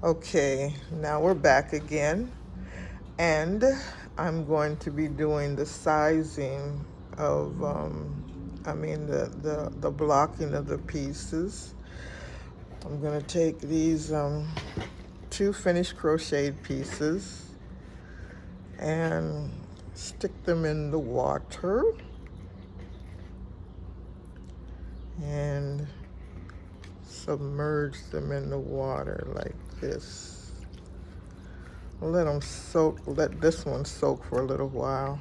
Okay, now we're back again, and I'm going to be doing the sizing of, the blocking of the pieces. I'm going to take these two finished crocheted pieces and stick them in the water and submerge them in the water like this. Let them soak, let this one soak for a little while.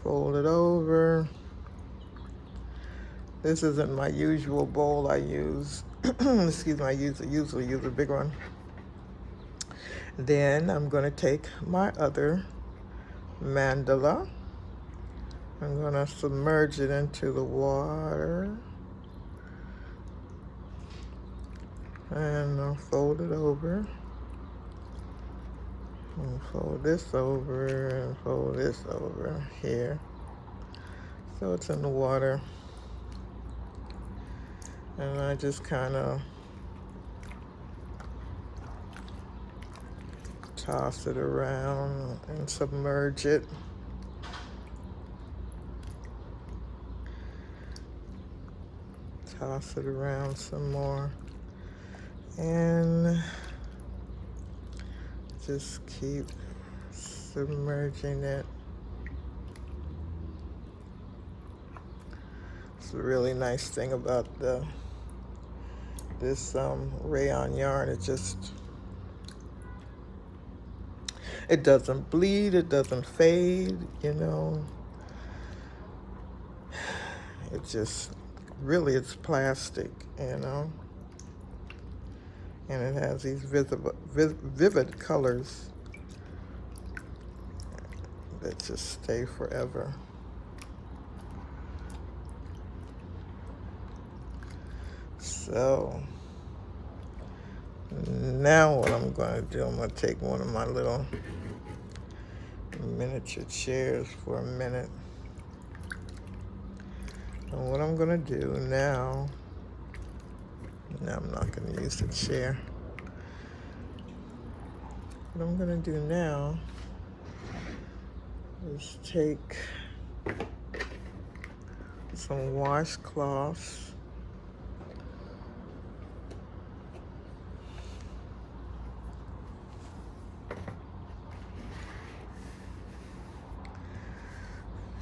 Fold it over. This isn't my usual bowl I use. Excuse me, I usually use a big one. Then I'm going to take my other mandala. I'm going to submerge it into the water. And I'll fold it over. And fold this over and fold this over here. So it's in the water. And I just kind of toss it around and submerge it. Toss it around some more. And just keep submerging it. It's a really nice thing about this rayon yarn. It doesn't bleed, it doesn't fade, you know. It just, really, it's plastic, you know. And it has these vivid colors that just stay forever. So now what I'm going to do, I'm going to take one of my little miniature chairs for a minute. And what I'm going to do now, I'm not going to use the chair. What I'm going to do now is take some washcloths.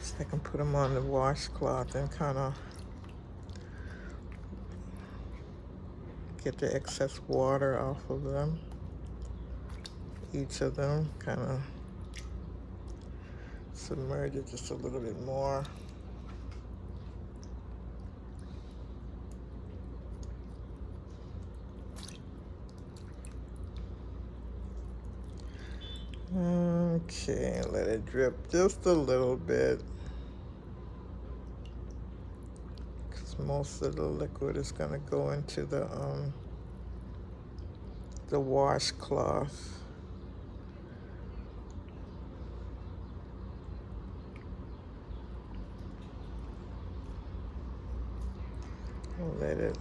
So I can put them on the washcloth and kind of get the excess water off of them. Each of them, kind of submerge it just a little bit more. Okay, let it drip just a little bit, because most of the liquid is going to go into the washcloth. Let it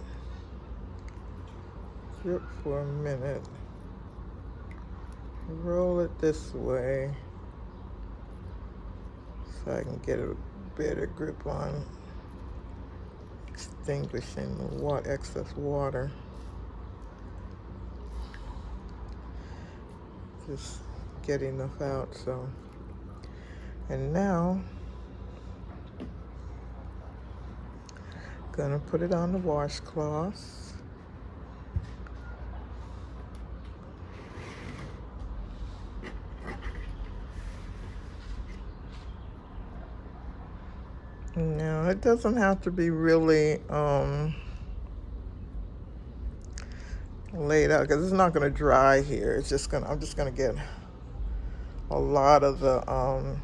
drip for a minute. Roll it this way so I can get a better grip on extinguishing the excess water. Just get enough out. So, and now gonna put it on the washcloth. Now it doesn't have to be really laid out, because it's not gonna dry here. I'm just gonna get a lot of the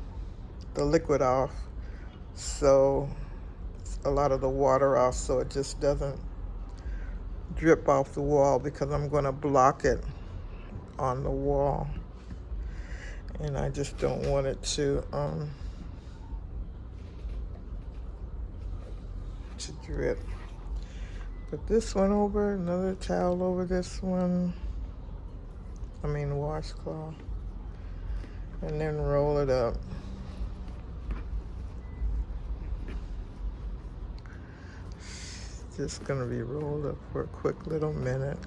liquid off, so a lot of the water off, so it just doesn't drip off the wall, because I'm going to block it on the wall, and I just don't want it to drip. Put this one over, another towel over this one. Washcloth. And then roll it up. Just gonna be rolled up for a quick little minute,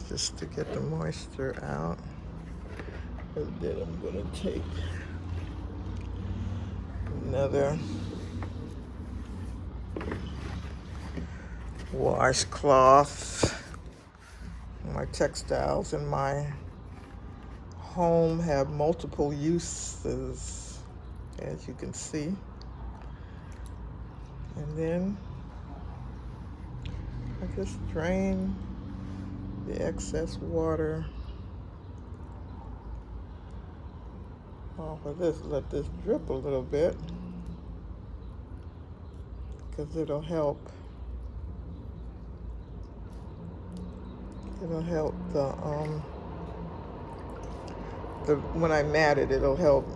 just to get the moisture out. And then I'm gonna take another washcloth. My textiles in my home have multiple uses, as you can see. And then I just drain the excess water off of this. Let this drip a little bit, because it'll help. It'll help when I mat it, it'll help,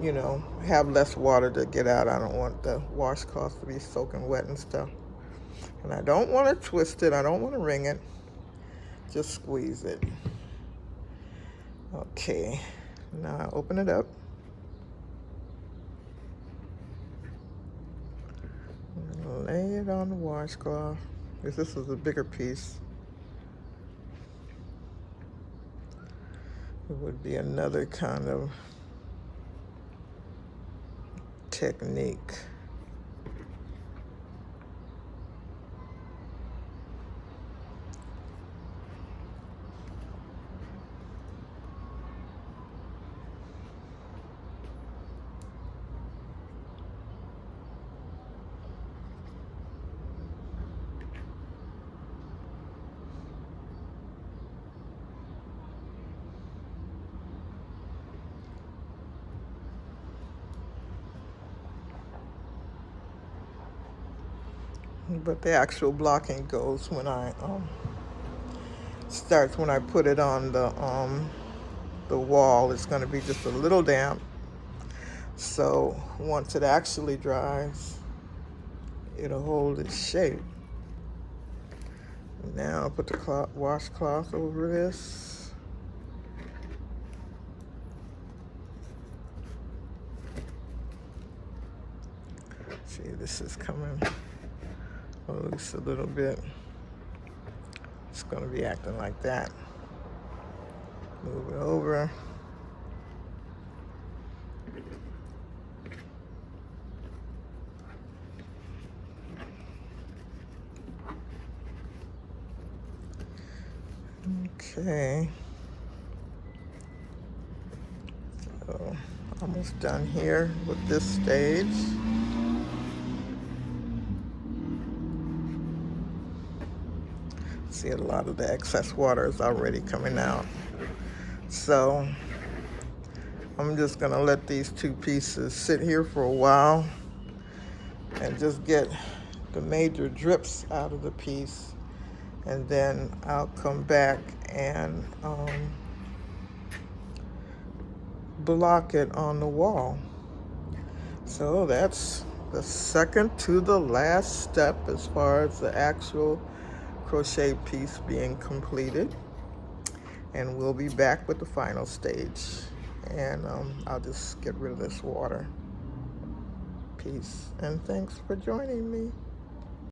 have less water to get out. I don't want the washcloth to be soaking wet and stuff. And I don't want to twist it. I don't want to wring it. Just squeeze it. Okay. Now I open it up. I'm going to lay it on the washcloth. Because this is a bigger piece. It would be another kind of technique. But the actual blocking goes when I starts when I put it on the wall. It's going to be just a little damp. So once it actually dries, it'll hold its shape. Now I'll put the washcloth over this. See, this is coming loose a little bit. It's going to be acting like that. Move it over. Okay. So almost done here with this stage. See, a lot of the excess water is already coming out. So I'm just gonna let these two pieces sit here for a while and just get the major drips out of the piece. And then I'll come back and block it on the wall. So that's the second to the last step as far as the actual crochet piece being completed. And we'll be back with the final stage. And I'll just get rid of this water piece. And thanks for joining me.